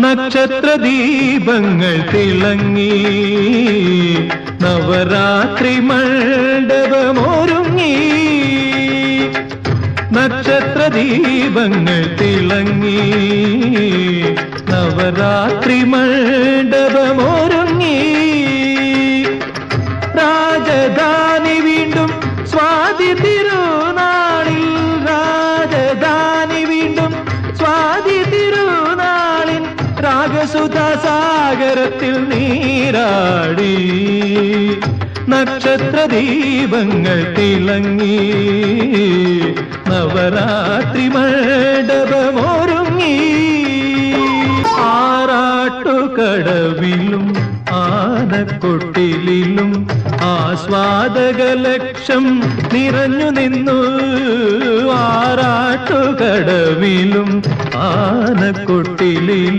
നക്ഷത്ര ദീപങ്ങൾ തിളങ്ങി നവരാത്രി മണ്ഡപമൊരുങ്ങി നക്ഷത്ര ദീപങ്ങൾ തിളങ്ങി നവരാത്രി മണ്ഡപമൊരുങ്ങി രാജധാനി വീണ്ടും സ്വാതി തിരുനാളിൽ രാജധാനി വീണ്ടും സ്വാതി തിരുനാളിൻ രാഗസുധാസാഗരത്തിൽ നീരാടി നക്ഷത്ര ദീപങ്ങൾ തിളങ്ങി നവരാത്രി മണ്ഡപമൊരുങ്ങി ആറാട്ടുകടവിലും ആനക്കൊട്ടിലും ആസ്വാദക ലക്ഷം നിറഞ്ഞു നിന്നു ആറാട്ടുകടവിലും ആനക്കൊട്ടിലും